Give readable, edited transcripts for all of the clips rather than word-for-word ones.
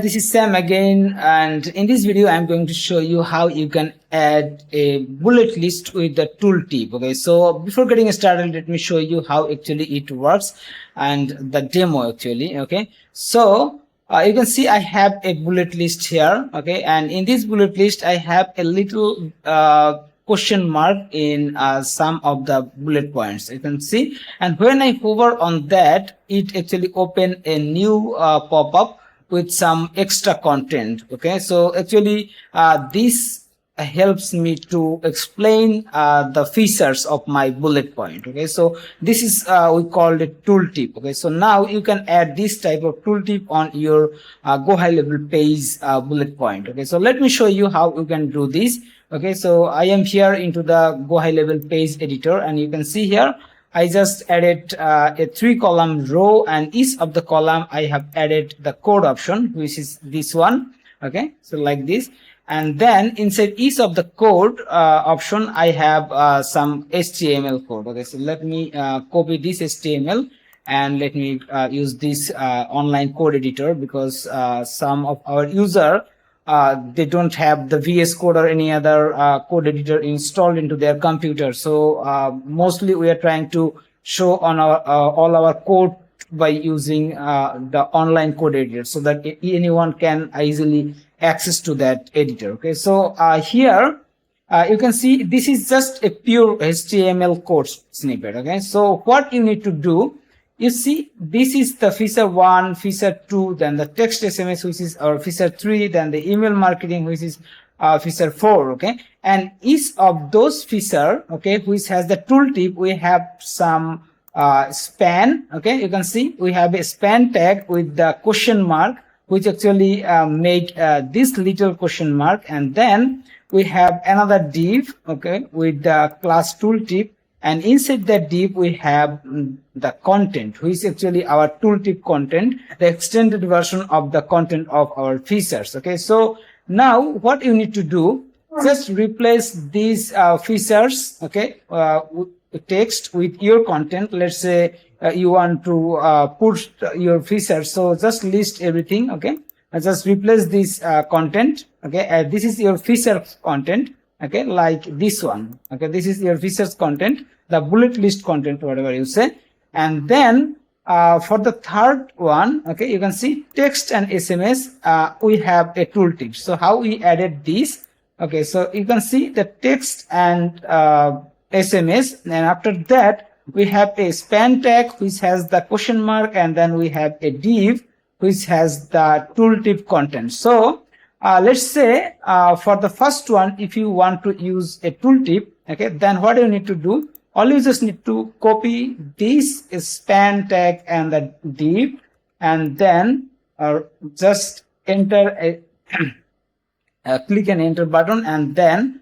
this is Sam again, and in this video I'm going to show you how you can add a bullet list with the tooltip. Okay, so before getting started, let me show you how actually it works and the demo actually. Okay, so you can see I have a bullet list here. Okay, and in this bullet list I have a little question mark in some of the bullet points, you can see, and when I hover on that, it actually open a new pop-up with some extra content. Okay, so actually this helps me to explain the features of my bullet point. Okay, so this is we call it tooltip. Okay, so now you can add this type of tooltip on your GoHighLevel page bullet point. Okay, so let me show you how you can do this. Okay, so I am here into the GoHighLevel page editor, and you can see here I just added a 3-column row, and each of the column I have added the code option, which is this one. Okay, so like this, and then inside each of the code option I have some HTML code. Okay, so let me copy this HTML and let me use this online code editor, because some of our user they don't have the VS Code or any other code editor installed into their computer. So mostly we are trying to show on our all our code by using the online code editor, so that anyone can easily access to that editor. Okay, so here you can see this is just a pure HTML code snippet. Okay, so what you need to do, you see, this is the feature 1, feature 2, then the text SMS, which is our feature 3, then the email marketing, which is feature 4. Okay, and each of those feature, okay, which has the tooltip, we have some span. Okay, you can see we have a span tag with the question mark, which actually make this little question mark, and then we have another div, okay, with the class tooltip. And inside that div we have the content, which is actually our tooltip content, the extended version of the content of our features. Okay, so now what you need to do, just replace these features, okay, text with your content. Let's say you want to put your features, so just list everything. Okay, just replace this content. Okay, this is your feature content. Okay, like this one. Okay, this is your features content, the bullet list content, whatever you say. And then for the third one, okay, you can see text and SMS, we have a tooltip. So how we added this? Okay, so you can see the text and SMS, and after that we have a span tag which has the question mark, and then we have a div which has the tooltip content. So let's say for the first one, if you want to use a tooltip, okay, then what you need to do, all you just need to copy this span tag and the div, and then just enter a click and enter button, and then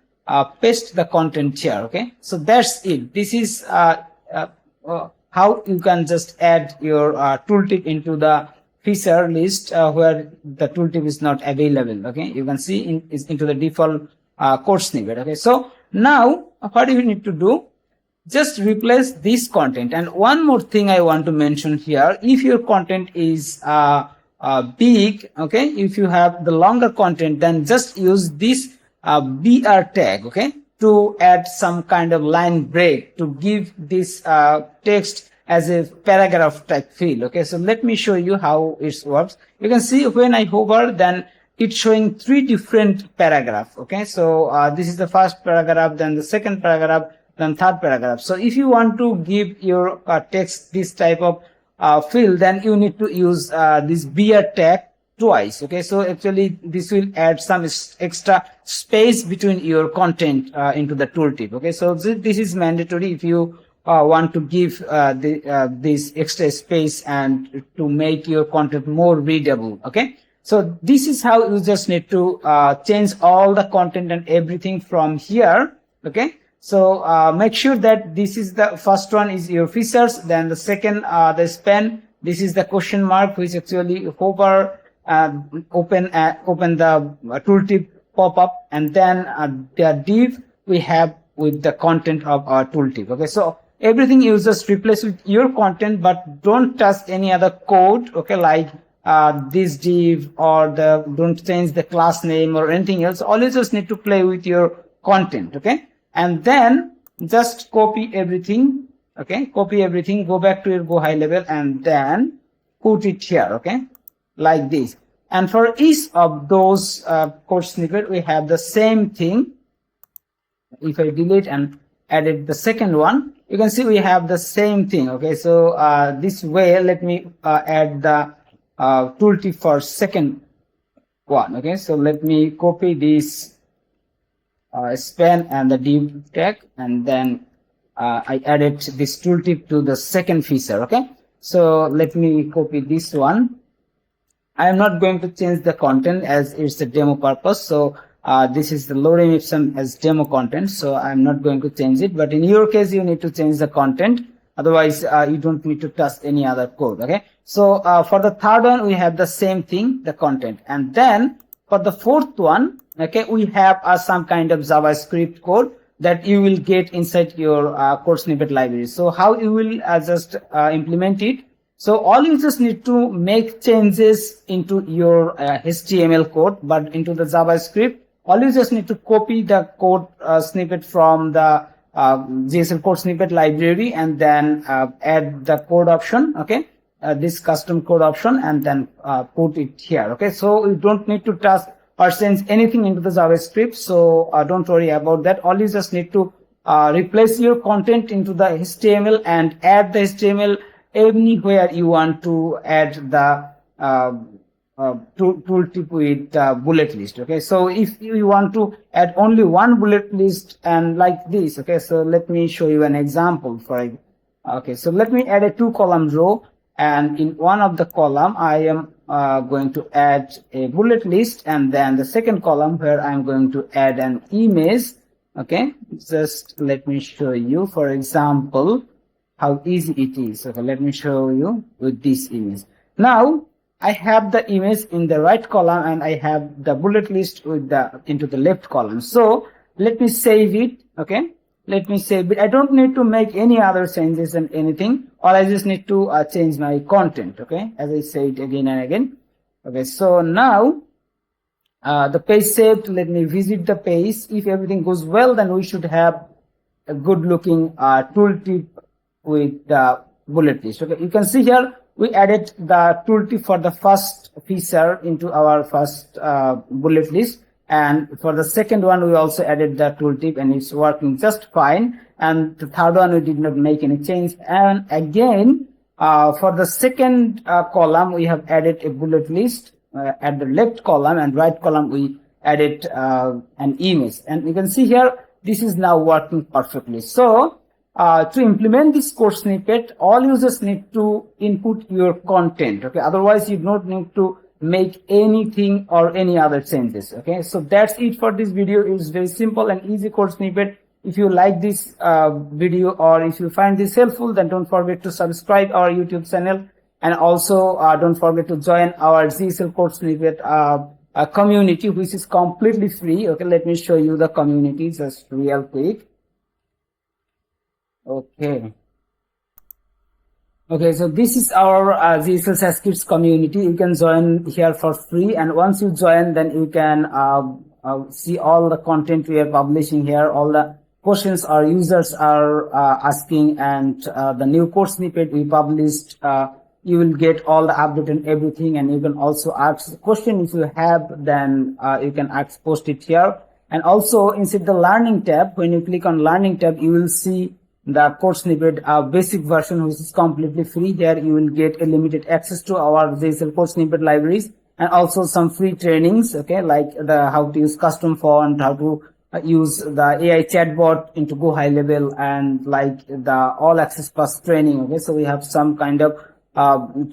paste the content here. Okay, so that's it. This is how you can just add your tooltip into the feature list where the tooltip is not available. Okay, you can see is into the default code snippet. Okay, so now what do you need to do, just replace this content. And one more thing I want to mention here, if your content is big, okay, if you have the longer content, then just use this BR tag, okay, to add some kind of line break to give this text as a paragraph type field. Okay, so let me show you how it works. You can see when I hover, then it's showing 3 different paragraphs. Okay, so this is the first paragraph, then the second paragraph, then third paragraph. So if you want to give your text this type of field, then you need to use this BR tag twice. Okay, so actually this will add some extra space between your content into the tooltip. Okay, so this is mandatory if you want to give this extra space and to make your content more readable. Okay, so this is how you just need to change all the content and everything from here. Okay, so make sure that this is the first one is your features, then the second the span, this is the question mark, which actually hover open the tooltip pop-up, and then the div we have with the content of our tooltip. Okay, so everything you just replace with your content, but don't touch any other code. Okay, like this div or don't change the class name or anything else. All you just need to play with your content, okay? And then just copy everything, okay? Copy everything, go back to your GoHighLevel and then put it here, okay? Like this. And for each of those code snippet, we have the same thing. If I delete and added the second one, you can see we have the same thing, okay? So this way, let me add the tooltip for second one, okay? So let me copy this span and the div tag, and then I added this tooltip to the second feature, okay? So let me copy this one. I am not going to change the content as it's a demo purpose. So this is the lorem ipsum as demo content. So I'm not going to change it. But in your case, you need to change the content. Otherwise, you don't need to touch any other code. Okay. So for the third one, we have the same thing, the content. And then for the fourth one, okay, we have some kind of JavaScript code that you will get inside your code snippet library. So how you will just implement it? So all you just need to make changes into your HTML code, but into the JavaScript, all you just need to copy the code snippet from the GHL code snippet library and then add the code option, okay, this custom code option, and then put it here, okay. So you don't need to touch or change anything into the JavaScript, so don't worry about that. All you just need to replace your content into the HTML and add the HTML anywhere you want to add the tooltip with bullet list, okay. So if you want to add only one bullet list and like this, okay, so let me show you an example for it. Okay, so let me add a 2-column row, and in one of the column I am going to add a bullet list, and then the second column where I'm going to add an image, okay. Just let me show you, for example, how easy it is. Okay, let me show you with this image. Now I have the image in the right column and I have the bullet list with the into the left column. So let me save it, okay. Let me save it. I don't need to make any other changes and anything, or I just need to change my content, okay, as I said again and again. Okay, so now the page saved. Let me visit the page. If everything goes well, then we should have a good looking tooltip with the bullet list, okay. You can see here we added the tooltip for the first feature into our first bullet list, and for the second one we also added the tooltip, and it's working just fine. And the third one we did not make any change. And again for the second column we have added a bullet list at the left column, and right column we added an image, and you can see here this is now working perfectly. So to implement this code snippet, all users need to input your content, okay. Otherwise you don't need to make anything or any other changes, okay. So that's it for this video. It's very simple and easy code snippet. If you like this video, or if you find this helpful, then don't forget to subscribe our YouTube channel, and also don't forget to join our GHL code snippet community, which is completely free, okay. Let me show you the community just real quick. Okay, so this is our GHL SaasKits community. You can join here for free, and once you join, then you can see all the content we are publishing here, all the questions our users are asking, and the new code snippet we published. You will get all the update and everything, and you can also ask the question if you have, then you can post it here. And also inside the learning tab, when you click on learning tab, you will see the code snippet basic version, which is completely free. There you will get a limited access to our GHL code snippet libraries, and also some free trainings, okay, like the how to use custom font, how to use the AI chatbot into GoHighLevel, and like the all access plus training, okay. So we have some kind of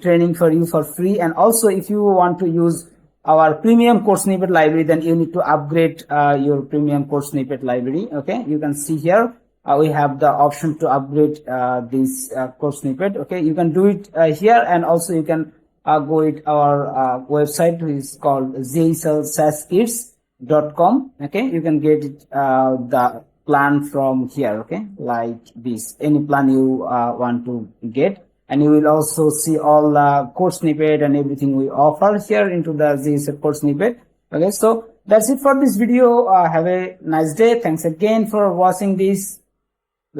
training for you for free. And also if you want to use our premium code snippet library, then you need to upgrade your premium code snippet library, okay. You can see here we have the option to upgrade this code snippet, okay. You can do it here, and also you can go with our website, which is called GHL SaasKits.com, okay. You can get it the plan from here, okay, like this, any plan you want to get. and you will also see all the code snippet and everything we offer here into the GHL code snippet. Okay, so that's it for this video. Have a nice day. Thanks again for watching this.